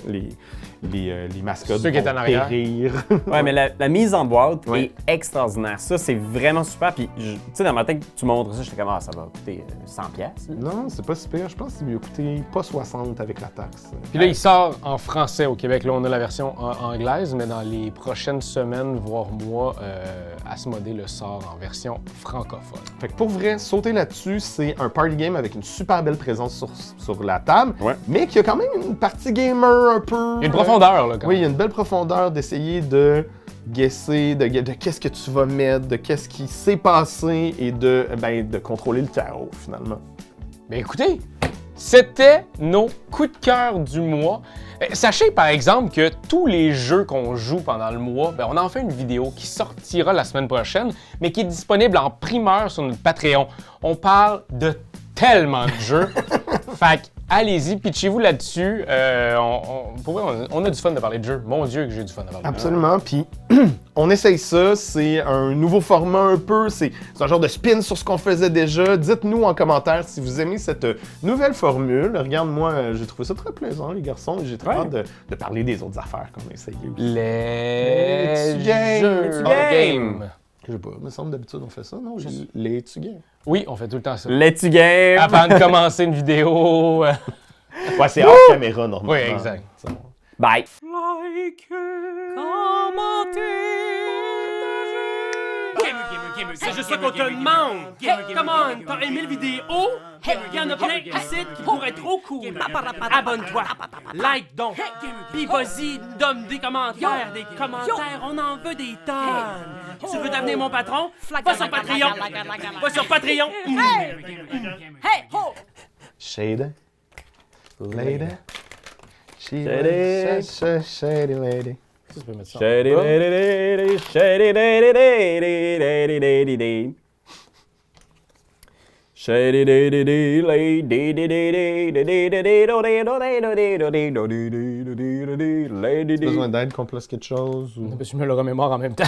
les mascottes Ceux qui étaient en vont arrière. périr. Ouais, mais la mise en boîte Ouais. est extraordinaire. Ça, c'est vraiment super. Puis, tu sais, dans ma tête, tu montres ça, j'étais comme, ah, ça va coûter 100$. Là. Non, c'est pas super. Je pense qu'il lui a coûté pas 60 avec la taxe. Puis là, il sort en français au Québec. Là, on a la version anglaise, mais dans les prochaines semaines, voire mois, Asmodée le sort en version francophone. Fait que pour vrai, sauter là-dessus, c'est un party game avec une super belle présence sur la table, Ouais. mais qui a quand même une partie gamer un peu... Il y a une profondeur, là, quand Oui, il y même. a une belle profondeur d'essayer de guesser, de qu'est-ce que tu vas mettre, de qu'est-ce qui s'est passé et de contrôler le tarot, finalement. Mais écoutez, c'était nos coups de cœur du mois. Sachez par exemple que tous les jeux qu'on joue pendant le mois, on en fait une vidéo qui sortira la semaine prochaine, mais qui est disponible en primeur sur notre Patreon. On parle de tellement de jeux. Fait que allez-y, pitchez-vous là-dessus. Pour vrai, on a du fun de parler de jeux. Mon Dieu, que j'ai du fun de parler de jeux. Absolument, puis on essaye ça, c'est un nouveau format un peu, c'est un genre de spin sur ce qu'on faisait déjà. Dites-nous en commentaire si vous aimez cette nouvelle formule. Regarde, moi, j'ai trouvé ça très plaisant, les garçons, et j'ai très hâte de parler des autres affaires qu'on a essayé aussi. Les games. jeux. Game. Je sais pas, il me semble d'habitude on fait ça, non? Les tugames. Oui, on fait tout le temps ça. Let's game. Avant de commencer une vidéo. Ouais, c'est hors caméra, normalement. Oui, exact. C'est bon. Bye. C'est juste ça qu'on te demande! Hey, come on! T'as aimé le vidéo? Hey, y'en a plein ici qui pourraient être trop cool! Abonne-toi! Like donc! Pis vas-y, donne des commentaires! Des commentaires, on en veut des tonnes! Tu veux devenir mon patron? Va sur Patreon! Va sur Patreon! Shady. Lady. Shady. Shady lady. Tu peux mettre ça. Shady lady, shady lady, lady, lady, lady, lady. Shady lady, lady, lady, lady, lady, Besoin d'aide qu'on place quelque chose ou... Je me le remémore en même temps.